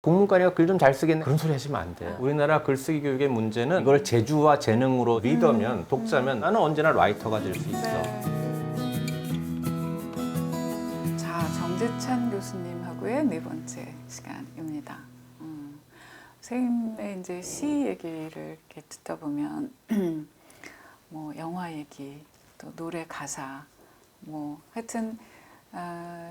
국문과니까 글 좀 잘 쓰겠네 그런 소리 하시면 안 돼요. 우리나라 글쓰기 교육의 문제는 이걸 재주와 재능으로 리더면 독자면 나는 언제나 라이터가 될 수 있어. 자, 정재찬 교수님하고의 네 번째 시간입니다. 선생님의 이제 시 얘기를 이렇게 듣다 보면 뭐 영화 얘기, 또 노래 가사, 뭐 하여튼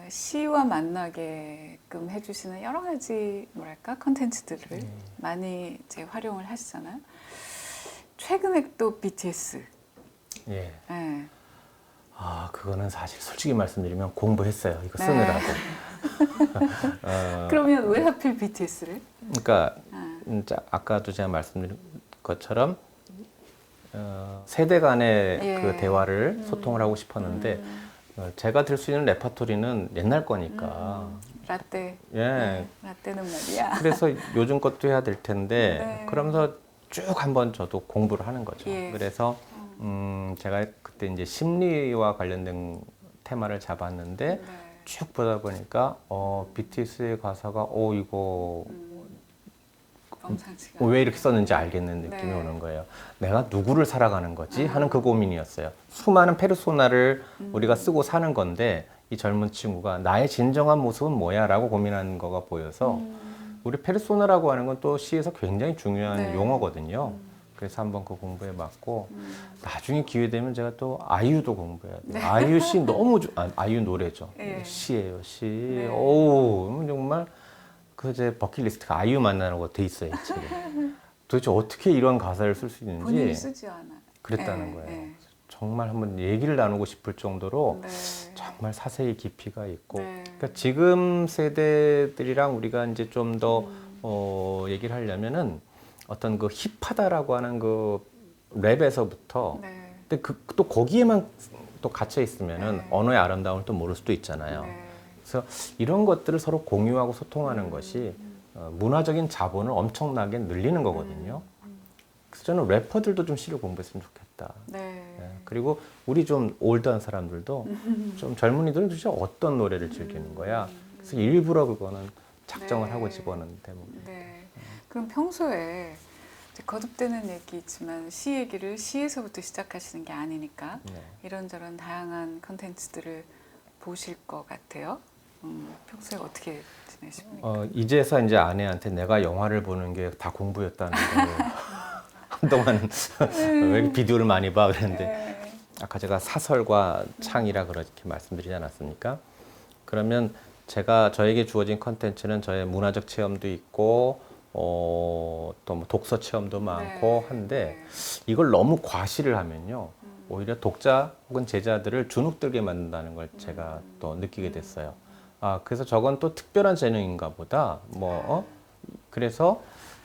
시와 만나게끔 해주시는 여러 가지 뭐랄까 컨텐츠들을 많이 이제 활용을 하시잖아요. 최근에 또 BTS. 예. 네. 아, 그거는 사실 솔직히 말씀드리면 공부했어요. 이거 쓰느라고. 그러면 왜 하필 BTS를? 그러니까 아까도 제가 말씀드린 것처럼 세대 간의 그 대화를 소통을 하고 싶었는데 제가 들 수 있는 레퍼토리는 옛날 거니까. 라떼. 예. 네, 라떼는 말이야. 그래서 요즘 것도 해야 될 텐데 네. 그러면서 쭉 한번 저도 공부를 하는 거죠. 예. 그래서 제가 그때 이제 심리와 관련된 테마를 잡았는데 네. 쭉 보다 보니까 BTS의 가사가 이거 범상치가 왜 이렇게 썼는지 알겠는 느낌이 네. 오는 거예요. 내가 누구를 살아가는 거지? 하는 그 고민이었어요. 수많은 페르소나를 우리가 쓰고 사는 건데 이 젊은 친구가 나의 진정한 모습은 뭐야? 라고 고민하는 거가 보여서 우리 페르소나라고 하는 건 또 시에서 굉장히 중요한 네. 용어거든요. 그래서 한번 그 공부해 봤고 나중에 기회 되면 제가 또 아이유도 공부해야 돼요. 네. 아이유 시 너무 아이유 노래죠. 네. 시예요, 시. 네. 오, 정말 그 제 버킷리스트가 아이유 만나는 거 돼 있어요, 이 책에. 도대체 어떻게 이런 가사를 쓸 수 있는지 본인이 쓰지 않아요. 그랬다는 네, 거예요. 네. 정말 한번 얘기를 나누고 싶을 정도로 네. 정말 사세히 깊이가 있고 네. 그러니까 지금 세대들이랑 우리가 이제 좀 더 얘기를 하려면은 어떤 그 힙하다라고 하는 그 랩에서부터 네. 근데 또 거기에만 또 갇혀 있으면은 네. 언어의 아름다움을 또 모를 수도 있잖아요. 네. 그래서 이런 것들을 서로 공유하고 소통하는 것이 문화적인 자본을 엄청나게 늘리는 거거든요. 그래서 저는 래퍼들도 좀 시를 공부했으면 좋겠다. 네. 예, 그리고 우리 좀 올드한 사람들도 좀 젊은이들은 도대체 어떤 노래를 즐기는 거야. 그래서 일부러 그거는 작정을 네. 하고 집어넣는 대목이에요. 네. 그럼 평소에 이제 거듭되는 얘기지만 시 얘기를 시에서부터 시작하시는 게 아니니까 네. 이런저런 다양한 컨텐츠들을 보실 것 같아요. 평소에 어떻게 지내십니까? 이제서 이제 아내한테 내가 영화를 보는 게 다 공부였다는 걸 한동안 왜 이렇게 비디오를 많이 봐 그랬는데 네. 아까 제가 사설과 창이라 그렇게 말씀드리지 않았습니까? 그러면 저에게 주어진 컨텐츠는 저의 문화적 체험도 있고 또 뭐 독서 체험도 많고 네. 한데 네. 이걸 너무 과시를 하면요 오히려 독자 혹은 제자들을 주눅들게 만든다는 걸 제가 또 느끼게 됐어요. 그래서 저건 또 특별한 재능인가 보다. 그래서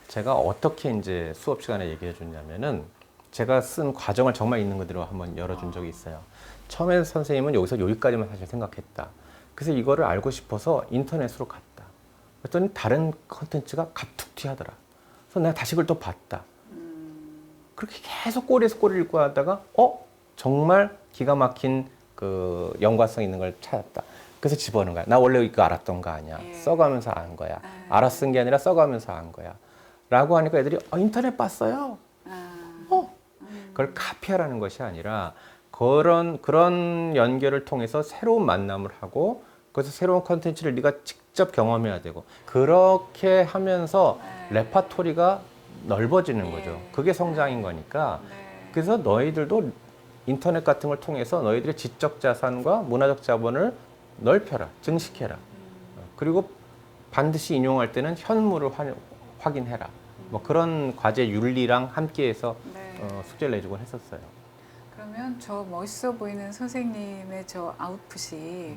제가 어떻게 이제 수업 시간에 얘기해 줬냐면은 제가 쓴 과정을 정말 있는 그대로 한번 열어준 적이 있어요. 처음에 선생님은 여기서 여기까지만 사실 생각했다. 그래서 이거를 알고 싶어서 인터넷으로 갔다. 그랬더니 다른 컨텐츠가 갑툭튀 하더라. 그래서 내가 다시 그걸 또 봤다. 그렇게 계속 꼬리에서 꼬리를 읽고 하다가 정말 기가 막힌 그 연관성 있는 걸 찾았다. 그래서 집어넣은 거야. 나 원래 이거 알았던 거 아니야. 예. 써가면서 안 거야. 알아 쓴 게 아니라 써가면서 안 거야. 라고 하니까 애들이 인터넷 봤어요. 그걸 카피하라는 것이 아니라 그런 연결을 통해서 새로운 만남을 하고 그래서 새로운 컨텐츠를 네가 직접 경험해야 되고 그렇게 하면서 레파토리가 넓어지는 거죠. 그게 성장인 거니까. 그래서 너희들도 인터넷 같은 걸 통해서 너희들의 지적 자산과 문화적 자본을 넓혀라, 증식해라. 그리고 반드시 인용할 때는 현물을 확인해라. 뭐 그런 과제 윤리랑 함께해서 숙제를 내주곤 했었어요. 그러면 저 멋있어 보이는 선생님의 저 아웃풋이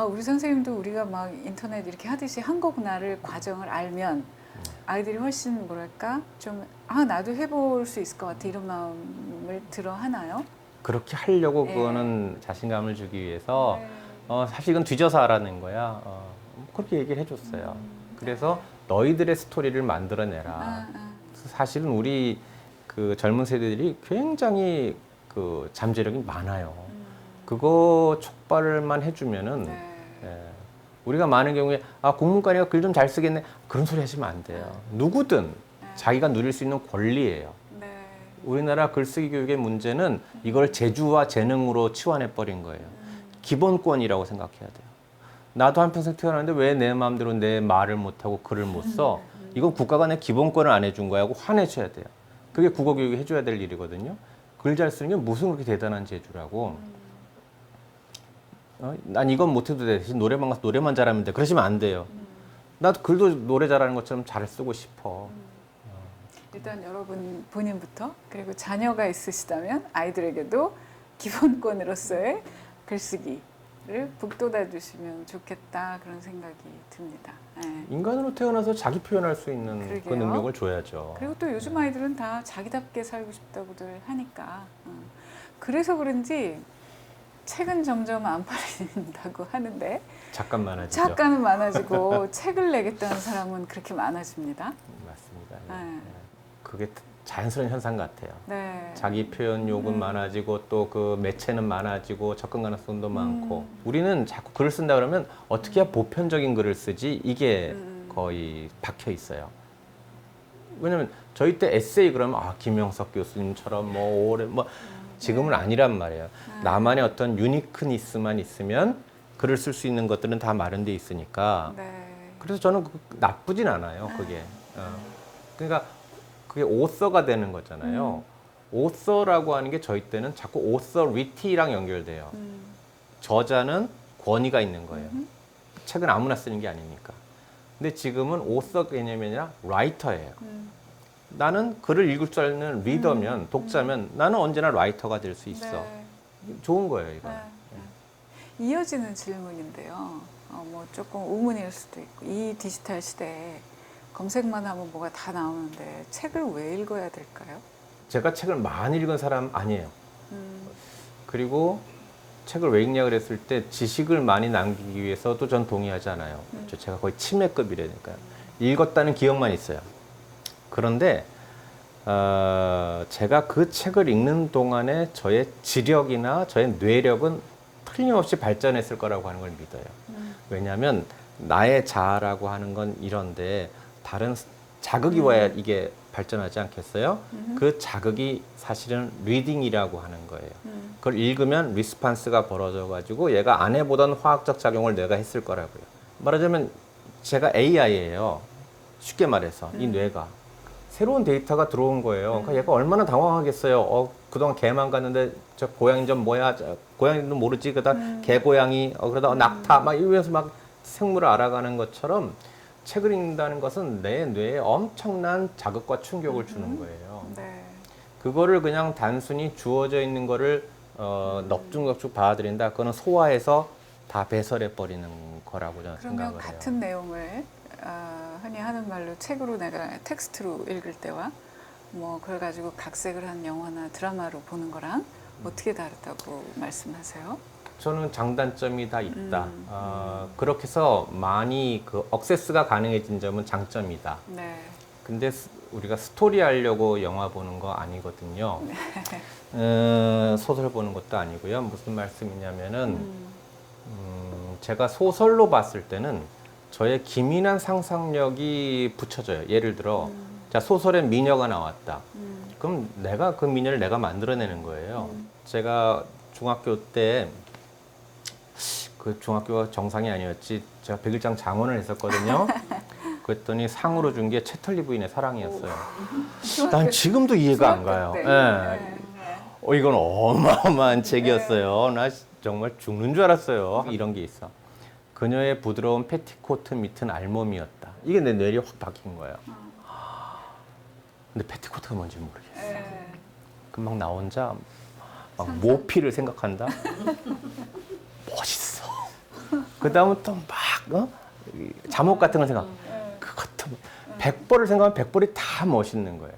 우리 선생님도 우리가 막 인터넷 이렇게 하듯이 한 거구나를 과정을 알면 아이들이 훨씬 뭐랄까 좀 나도 해볼 수 있을 것 같아 이런 마음을 들어 하나요? 그렇게 하려고 예. 그거는 자신감을 주기 위해서 네. 사실 이건 뒤져서 하라는 거야. 그렇게 얘기를 해줬어요. 그래서 너희들의 스토리를 만들어내라. 사실은 우리 그 젊은 세대들이 굉장히 그 잠재력이 많아요. 그거 촉발만 해주면은 우리가 많은 경우에 국문과니까 글 좀 잘 쓰겠네 그런 소리 하시면 안 돼요. 누구든 자기가 누릴 수 있는 권리예요. 네. 우리나라 글쓰기 교육의 문제는 이걸 재주와 재능으로 치환해 버린 거예요. 기본권이라고 생각해야 돼요. 나도 한평생 태어났는데 왜 내 마음대로 내 말을 못하고 글을 못 써? 이건 국가가 내 기본권을 안 해준 거야 하고 화내셔야 돼요. 그게 국어교육이 해줘야 될 일이거든요. 글 잘 쓰는 게 무슨 그렇게 대단한 재주라고. 난 이건 못해도 돼. 대신 노래방 가서 노래만 잘하면 돼. 그러시면 안 돼요. 나도 글도 노래 잘하는 것처럼 잘 쓰고 싶어. 일단 여러분 본인부터 그리고 자녀가 있으시다면 아이들에게도 기본권으로서의 글쓰기를 북돋아 주시면 좋겠다 그런 생각이 듭니다. 네. 인간으로 태어나서 자기 표현할 수 있는 그 그러게요. 능력을 줘야죠. 그리고 또 요즘 아이들은 다 자기답게 살고 싶다고들 하니까 그래서 그런지 책은 점점 안 팔린다고 하는데 작가는 많아지죠. 작가는 많아지고 책을 내겠다는 사람은 그렇게 많아집니다. 맞습니다. 네. 그게 자연스러운 현상 같아요. 네. 자기 표현 욕은 많아지고 또 그 매체는 많아지고 접근 가능성도 많고 우리는 자꾸 글을 쓴다 그러면 어떻게 해야 보편적인 글을 쓰지 이게 거의 박혀 있어요. 왜냐면 저희 때 에세이 그러면 김영석 교수님처럼 뭐 오래 뭐 지금은 아니란 말이에요. 나만의 어떤 유니크니스만 있으면 글을 쓸 수 있는 것들은 다 마련돼 있으니까. 네. 그래서 저는 나쁘진 않아요. 그게. 그러니까 그게 오서가 되는 거잖아요. 오서라고 하는 게 저희 때는 자꾸 오서리티랑 연결돼요. 저자는 권위가 있는 거예요. 책은 아무나 쓰는 게 아니니까. 근데 지금은 오서 개념이 아니라 라이터예요. 나는 글을 읽을 줄 아는 리더면 독자면 나는 언제나 라이터가 될 수 있어. 네. 좋은 거예요, 이거. 네. 이어지는 질문인데요. 뭐 조금 우문일 수도 있고 이 디지털 시대에 검색만 하면 뭐가 다 나오는데 책을 왜 읽어야 될까요? 제가 책을 많이 읽은 사람 아니에요. 그리고 책을 왜 읽냐 그랬을 때 지식을 많이 남기기 위해서도 전 동의하지 않아요. 제가 거의 치매급이라니까요. 읽었다는 기억만 있어요. 그런데 제가 그 책을 읽는 동안에 저의 지력이나 저의 뇌력은 틀림없이 발전했을 거라고 하는 걸 믿어요. 왜냐하면 나의 자아라고 하는 건 이런데 다른 자극이 와야 이게 발전하지 않겠어요? 그 자극이 사실은 리딩이라고 하는 거예요. 그걸 읽으면 리스판스가 벌어져 가지고 얘가 안 해보던 화학적 작용을 내가 했을 거라고요. 말하자면 제가 AI예요. 쉽게 말해서 이 뇌가 새로운 데이터가 들어온 거예요. 그러니까 얘가 얼마나 당황하겠어요. 그동안 개만 갔는데 저 고양이 좀 뭐야? 고양이는 모르지. 그러다 개고양이, 그러다 낙타 막 이러면서 막 생물을 알아가는 것처럼 책을 읽는다는 것은 내 뇌에 엄청난 자극과 충격을 주는 거예요. 네. 그거를 그냥 단순히 주어져 있는 거를 넙죽넙죽 받아들인다. 그거는 소화해서 다 배설해 버리는 거라고 저는 그러면 생각을 해요. 같은 내용을 흔히 하는 말로 책으로 내가 텍스트로 읽을 때와 뭐 그걸 가지고 각색을 한 영화나 드라마로 보는 거랑 어떻게 다르다고 말씀하세요? 저는 장단점이 다 있다. 그렇게 해서 많이 그 억세스가 가능해진 점은 장점이다. 네. 근데 우리가 스토리 하려고 영화 보는 거 아니거든요. 소설 보는 것도 아니고요. 무슨 말씀이냐면은 제가 소설로 봤을 때는 저의 기민한 상상력이 붙여져요. 예를 들어 자 소설에 미녀가 나왔다. 그럼 내가 그 미녀를 내가 만들어내는 거예요. 제가 중학교 때 그 중학교가 정상이 아니었지. 제가 백일장 장원을 했었거든요. 그랬더니 상으로 준 게 채털리 부인의 사랑이었어요. 난 지금도 이해가 안 가요. 때. 예. 이건 어마어마한 책이었어요. 나 정말 죽는 줄 알았어요. 이런 게 있어. 그녀의 부드러운 패티코트 밑은 알몸이었다. 이게 내 뇌리 확 박힌 거예요. 근데 패티코트가 뭔지 모르겠어. 금방 나 혼자 막 모피를 생각한다. 멋있어. 그 다음은 또 막 잠옷 같은 걸 생각. 그것도 100벌을 생각하면 100벌이 다 멋있는 거예요.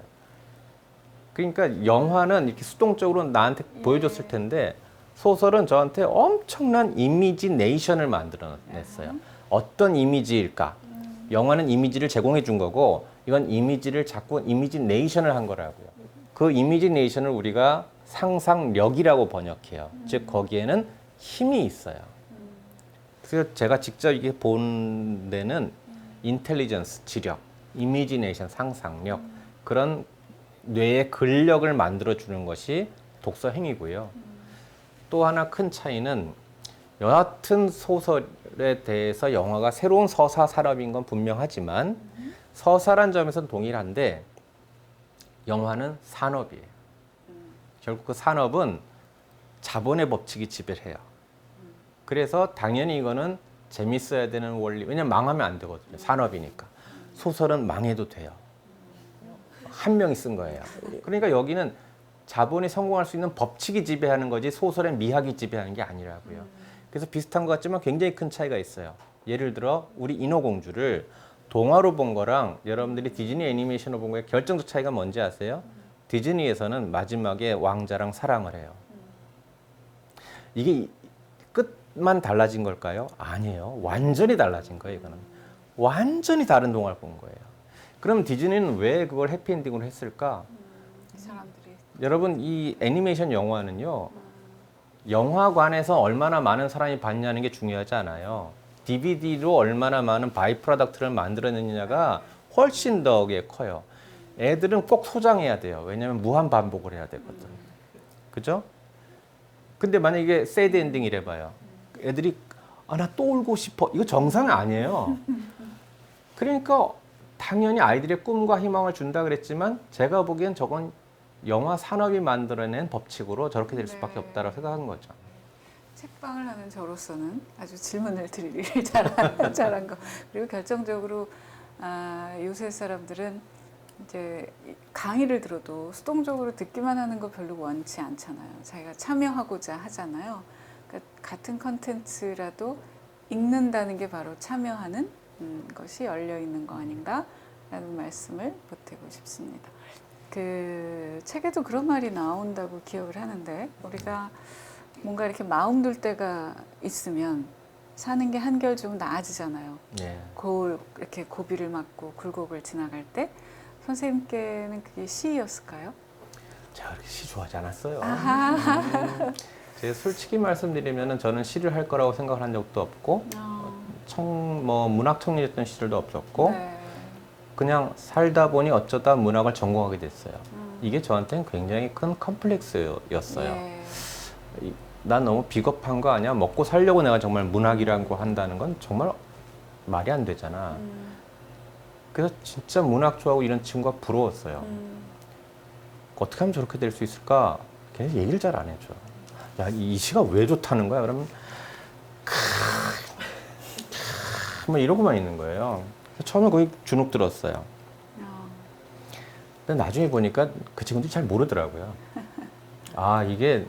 그러니까 영화는 이렇게 수동적으로 나한테 보여줬을 텐데 소설은 저한테 엄청난 이미지네이션을 만들어냈어요. 어떤 이미지일까? 영화는 이미지를 제공해 준 거고 이건 이미지를 자꾸 이미지네이션을 한 거라고요. 그 이미지네이션을 우리가 상상력이라고 번역해요. 즉 거기에는 힘이 있어요. 그래서 제가 직접 이게 본 데는 인텔리전스, 지력, 이미지네이션, 상상력 그런 뇌의 근력을 만들어주는 것이 독서 행위고요. 또 하나 큰 차이는 여하튼 소설에 대해서 영화가 새로운 서사 산업인 건 분명하지만 서사란 점에서는 동일한데 영화는 산업이에요. 결국 그 산업은 자본의 법칙이 지배를 해요. 그래서 당연히 이거는 재밌어야 되는 원리, 왜냐면 망하면 안 되거든요. 산업이니까. 소설은 망해도 돼요. 한 명이 쓴 거예요. 그러니까 여기는 자본이 성공할 수 있는 법칙이 지배하는 거지 소설의 미학이 지배하는 게 아니라고요. 그래서 비슷한 것 같지만 굉장히 큰 차이가 있어요. 예를 들어 우리 인어공주를 동화로 본 거랑 여러분들이 디즈니 애니메이션으로 본 거의 결정적 차이가 뭔지 아세요? 디즈니에서는 마지막에 왕자랑 사랑을 해요. 이게 끝만 달라진 걸까요? 아니에요. 완전히 달라진 거예요. 이거는 완전히 다른 동화를 본 거예요. 그럼 디즈니는 왜 그걸 해피엔딩으로 했을까? 사람들이 여러분 이 애니메이션 영화는요. 영화관에서 얼마나 많은 사람이 봤냐는 게 중요하지 않아요. DVD로 얼마나 많은 바이 프로덕트를 만들어내느냐가 훨씬 더 커요. 애들은 꼭 소장해야 돼요. 왜냐하면 무한 반복을 해야 되거든. 그죠? 근데 만약에 이게 새드 엔딩이래 봐요. 애들이 나 또 울고 싶어. 이거 정상이 아니에요. 그러니까 당연히 아이들의 꿈과 희망을 준다 그랬지만 제가 보기엔 저건 영화 산업이 만들어낸 법칙으로 저렇게 될 수밖에 없다고 생각한 거죠. 책방을 하는 저로서는 아주 질문을 드리기를 잘한 거. 그리고 결정적으로 요새 사람들은 이제 강의를 들어도 수동적으로 듣기만 하는 거 별로 원치 않잖아요. 자기가 참여하고자 하잖아요. 그러니까 같은 컨텐츠라도 읽는다는 게 바로 참여하는 것이 열려 있는 거 아닌가라는 말씀을 보태고 싶습니다. 그 책에도 그런 말이 나온다고 기억을 하는데 우리가 뭔가 이렇게 마음 둘 때가 있으면 사는 게 한결 좀 나아지잖아요. 예. 이렇게 고비를 맞고 굴곡을 지나갈 때 선생님께는 그게 시였을까요? 제가 그렇게 시 좋아하지 않았어요. 제가 솔직히 말씀드리면 저는 시를 할 거라고 생각을 한 적도 없고 문학 청년이었던 시절도 없었고 네. 그냥 살다 보니 어쩌다 문학을 전공하게 됐어요. 이게 저한테는 굉장히 큰 컴플렉스였어요. 예. 난 너무 비겁한 거 아니야? 먹고 살려고 내가 정말 문학이라고 한다는 건 정말 말이 안 되잖아. 그래서 진짜 문학 좋아하고 이런 친구가 부러웠어요. 어떻게 하면 저렇게 될 수 있을까? 걔는 얘기를 잘 안 해줘. 야, 이 시가 왜 좋다는 거야? 그러면 뭐 이러고만 있는 거예요. 처음에 거의 주눅 들었어요. 근데 나중에 보니까 그 친구들이 잘 모르더라고요. 이게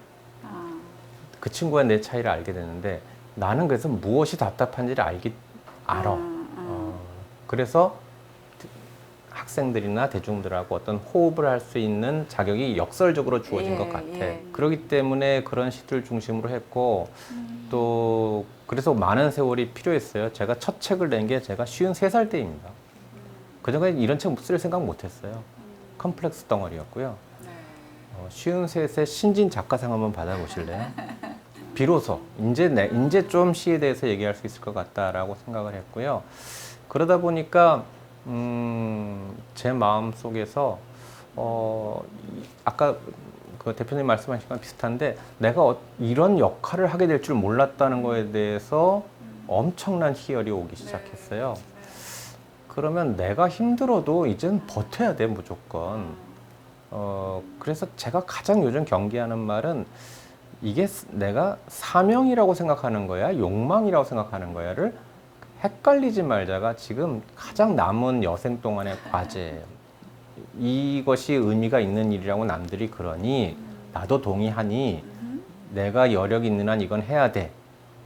그 친구와 내 차이를 알게 되는데 나는 그래서 무엇이 답답한지를 알아. 그래서 학생들이나 대중들하고 어떤 호흡을 할 수 있는 자격이 역설적으로 주어진 것 같아. 그렇기 때문에 그런 시들 중심으로 했고 또 그래서 많은 세월이 필요했어요. 제가 첫 책을 낸 게 제가 53살 때입니다. 그전까지 이런 책 쓸 생각 못 했어요. 컴플렉스 덩어리였고요. 53세 신진 작가상 한번 받아보실래요? 비로소 이제 좀 시에 대해서 얘기할 수 있을 것 같다라고 생각을 했고요. 그러다 보니까 제 마음 속에서 아까 그 대표님 말씀하신 거랑 비슷한데 내가 이런 역할을 하게 될 줄 몰랐다는 거에 대해서 엄청난 희열이 오기 시작했어요. 그러면 내가 힘들어도 이젠 버텨야 돼 무조건. 그래서 제가 가장 요즘 경계하는 말은 이게 내가 사명이라고 생각하는 거야, 욕망이라고 생각하는 거야를 헷갈리지 말자가 지금 가장 남은 여생 동안의 과제예요. 이것이 의미가 있는 일이라고 남들이 그러니 나도 동의하니 내가 여력 있는 한 이건 해야 돼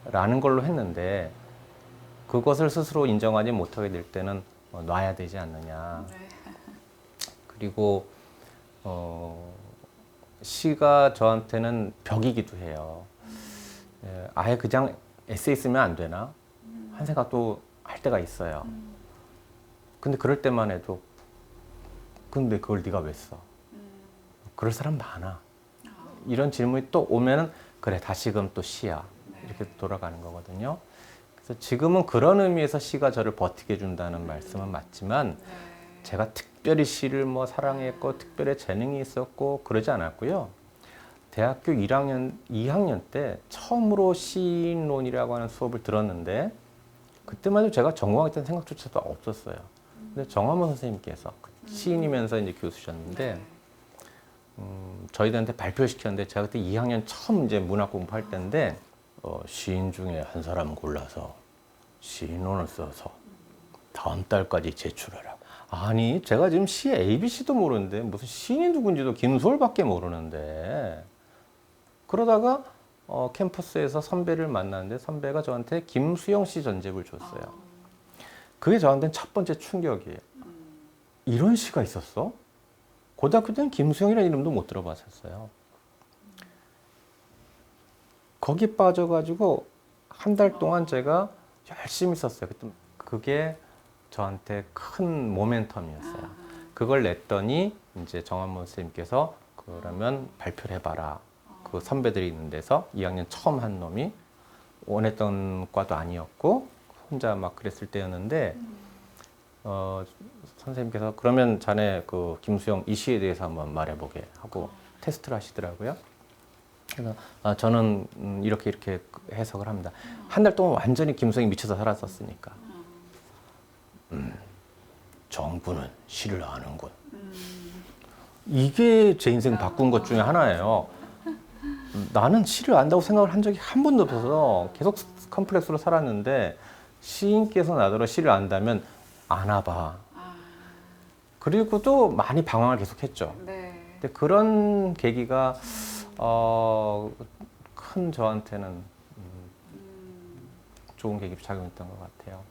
라는 걸로 했는데 그것을 스스로 인정하지 못하게 될 때는 놔야 되지 않느냐. 그리고 시가 저한테는 벽이기도 해요. 아예 그냥 에세이 쓰면 안 되나? 한 생각도 할 때가 있어요. 근데 그럴 때만 해도 근데 그걸 네가 왜 써? 그럴 사람 많아. 이런 질문이 또 오면은 그래 다시금 또 시야. 이렇게 돌아가는 거거든요. 그래서 지금은 그런 의미에서 시가 저를 버티게 해준다는 말씀은 맞지만 네. 제가 특별히 시를 뭐 사랑했고 특별히 재능이 있었고 그러지 않았고요. 대학교 2학년 때 처음으로 시인론이라고 하는 수업을 들었는데 그때만 해도 제가 전공하겠다는 생각조차도 없었어요. 근데 정화문 선생님께서 시인이면서 이제 교수셨는데 네. 저희들한테 발표를 시켰는데 제가 그때 2학년 처음 이제 문학 공부할 때인데 시인 중에 한 사람 골라서 시인론을 써서 다음 달까지 제출하라고. 아니 제가 지금 시 ABC도 모르는데 무슨 시인이 누군지도 김소월밖에 모르는데 그러다가 캠퍼스에서 선배를 만났는데 선배가 저한테 김수영 씨 전집을 줬어요. 그게 저한테는 첫 번째 충격이에요. 이런 시가 있었어? 고등학교 때는 김수영이라는 이름도 못 들어봤었어요. 거기 빠져가지고 한 달 동안 제가 열심히 썼어요. 그게 저한테 큰 모멘텀이었어요. 그걸 냈더니 이제 정한문 선생님께서 그러면 발표를 해봐라. 그 선배들이 있는 데서 2학년 처음 한 놈이 원했던 과도 아니었고 혼자 막 그랬을 때였는데 선생님께서 그러면 자네 그 김수영 이 시에 대해서 한번 말해보게 하고 테스트를 하시더라고요. 그래서 저는 이렇게 해석을 합니다. 한 달 동안 완전히 김수영이 미쳐서 살았었으니까. 정부는 시를 아는군. 이게 제 인생 바꾼 것 중에 하나예요. 나는 시를 안다고 생각을 한 적이 한 번도 없어서 계속 컴플렉스로 살았는데 시인께서 나더러 시를 안다면 아나 봐. 그리고 또 많이 방황을 계속했죠. 네. 근데 그런 계기가 큰 저한테는 좋은 계기 작용했던 것 같아요.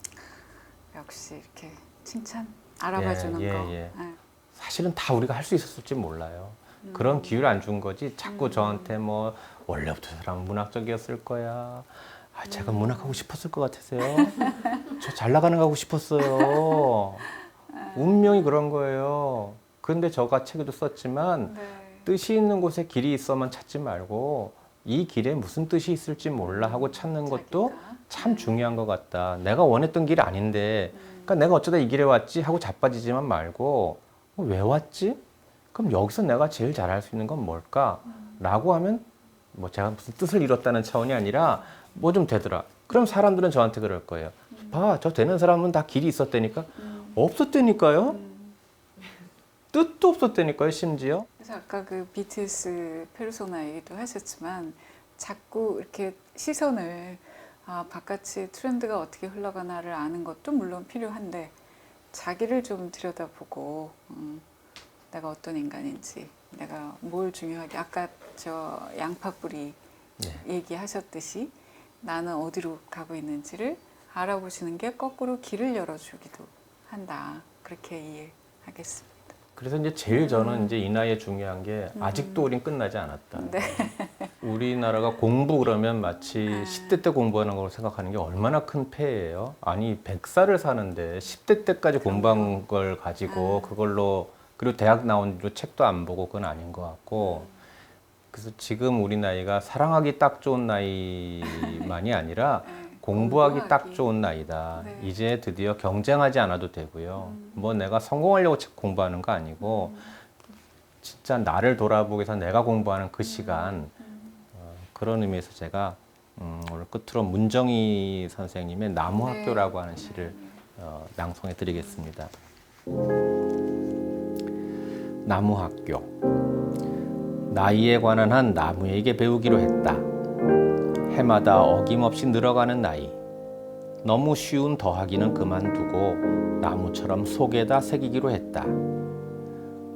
역시 이렇게 칭찬 알아봐주는 예, 거. 예. 네. 사실은 다 우리가 할 수 있었을지 몰라요. 그런 기회를 안 준 거지. 자꾸 저한테 뭐 원래부터 사람 문학적이었을 거야. 제가 문학하고 싶었을 것 같으세요? 저 잘 나가는 거 하고 싶었어요. 운명이 그런 거예요. 그런데 저가 책에도 썼지만 네. 뜻이 있는 곳에 길이 있어만 찾지 말고 이 길에 무슨 뜻이 있을지 몰라 하고 찾는 것도 자기가. 참 중요한 것 같다. 내가 원했던 길이 아닌데 그러니까 내가 어쩌다 이 길에 왔지 하고 자빠지지만 말고 왜 왔지? 그럼 여기서 내가 제일 잘할 수 있는 건 뭘까? 라고 하면 뭐 제가 무슨 뜻을 이뤘다는 차원이 아니라 뭐 좀 되더라. 그럼 사람들은 저한테 그럴 거예요. 봐, 저 되는 사람은 다 길이 있었다니까? 없었다니까요? 뜻도 없었다니까요, 심지어? 그래서 아까 그 BTS 페르소나 얘기도 하셨지만 자꾸 이렇게 시선을 바깥의 트렌드가 어떻게 흘러가나를 아는 것도 물론 필요한데 자기를 좀 들여다보고 내가 어떤 인간인지 내가 뭘 중요하게 아까 저 양파뿌리 얘기하셨듯이 나는 어디로 가고 있는지를 알아보시는 게 거꾸로 길을 열어주기도 한다. 그렇게 이해하겠습니다. 그래서 이제 제일 저는 이제 이 나이에 중요한 게 아직도 우린 끝나지 않았다. 네. 우리나라가 공부 그러면 마치 10대 때 공부하는 걸 생각하는 게 얼마나 큰 폐예요. 아니 100살을 사는데 10대 때까지 공부한 걸 가지고 그걸로 그리고 대학 나온 뒤로 책도 안 보고 그건 아닌 것 같고 그래서 지금 우리 나이가 사랑하기 딱 좋은 나이만이 아니라 공부하기 딱 좋은 나이다. 네. 이제 드디어 경쟁하지 않아도 되고요. 뭐 내가 성공하려고 책 공부하는 거 아니고 진짜 나를 돌아보기 위해서 내가 공부하는 그 시간 그런 의미에서 제가 오늘 끝으로 문정희 선생님의 나무학교라고 하는 시를 낭송해 드리겠습니다. 나무학교. 나이에 관한 한 나무에게 배우기로 했다. 해마다 어김없이 늘어가는 나이. 너무 쉬운 더하기는 그만두고 나무처럼 속에다 새기기로 했다.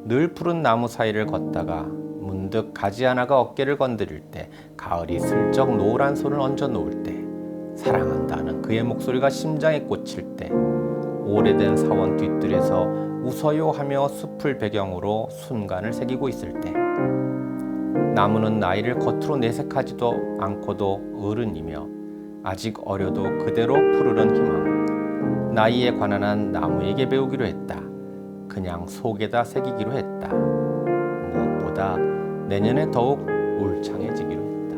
늘 푸른 나무 사이를 걷다가 문득 가지 하나가 어깨를 건드릴 때 가을이 슬쩍 노란 손을 얹어 놓을 때 사랑한다는 그의 목소리가 심장에 꽂힐 때 오래된 사원 뒤뜰에서 웃어요 하며 숲을 배경으로 순간을 새기고 있을 때 나무는 나이를 겉으로 내색하지도 않고도 어른이며 아직 어려도 그대로 푸르른 희망. 나이에 관한 한 나무에게 배우기로 했다. 그냥 속에다 새기기로 했다. 무엇보다 내년에 더욱 울창해지기로 했다.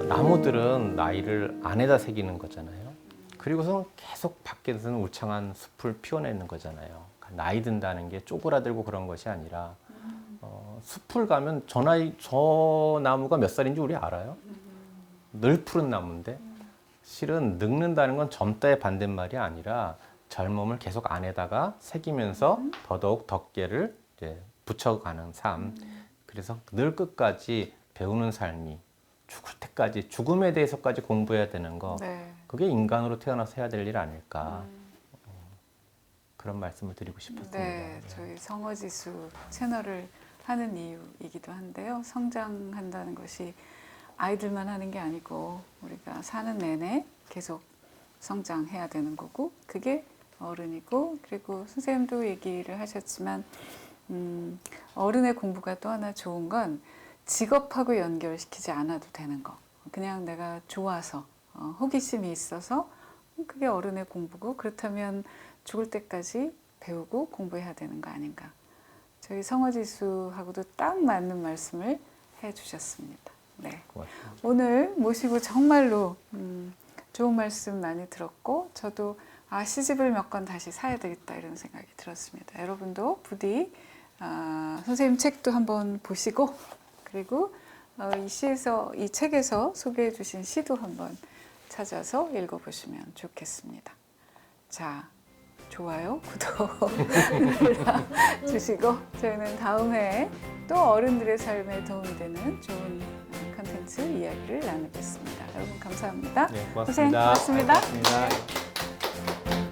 나무들은 나이를 안에다 새기는 거잖아요. 그리고서 계속 밖에서는 울창한 숲을 피워내는 거잖아요. 나이 든다는 게 쪼그라들고 그런 것이 아니라 숲을 가면 저 나무가 몇 살인지 우리 알아요? 늘 푸른 나무인데 실은 늙는다는 건 젊다의 반대말이 아니라 젊음을 계속 안에다가 새기면서 더더욱 덕계를 이제 붙여가는 삶. 그래서 늘 끝까지 배우는 삶이 죽을 때까지 죽음에 대해서까지 공부해야 되는 거. 네. 그게 인간으로 태어나서 해야 될 일 아닐까. 그런 말씀을 드리고 싶었습니다. 네, 저희 성어지수 채널을 하는 이유이기도 한데요. 성장한다는 것이 아이들만 하는 게 아니고 우리가 사는 내내 계속 성장해야 되는 거고 그게 어른이고 그리고 선생님도 얘기를 하셨지만 어른의 공부가 또 하나 좋은 건 직업하고 연결시키지 않아도 되는 거. 그냥 내가 좋아서 호기심이 있어서 그게 어른의 공부고 그렇다면 죽을 때까지 배우고 공부해야 되는 거 아닌가. 저희 성어지수하고도 딱 맞는 말씀을 해주셨습니다. 네. 고맙습니다. 오늘 모시고 정말로 좋은 말씀 많이 들었고 저도 시집을 몇 권 다시 사야 되겠다 이런 생각이 들었습니다. 여러분도 부디 선생님 책도 한번 보시고 그리고 이 책에서 소개해 주신 시도 한번 찾아서 읽어보시면 좋겠습니다. 자, 좋아요, 구독 눌러주시고 저희는 다음 회에 또 어른들의 삶에 도움이 되는 좋은 컨텐츠 이야기를 나누겠습니다. 여러분 감사합니다. 네, 고맙습니다. 선생님 고맙습니다. 고맙습니다.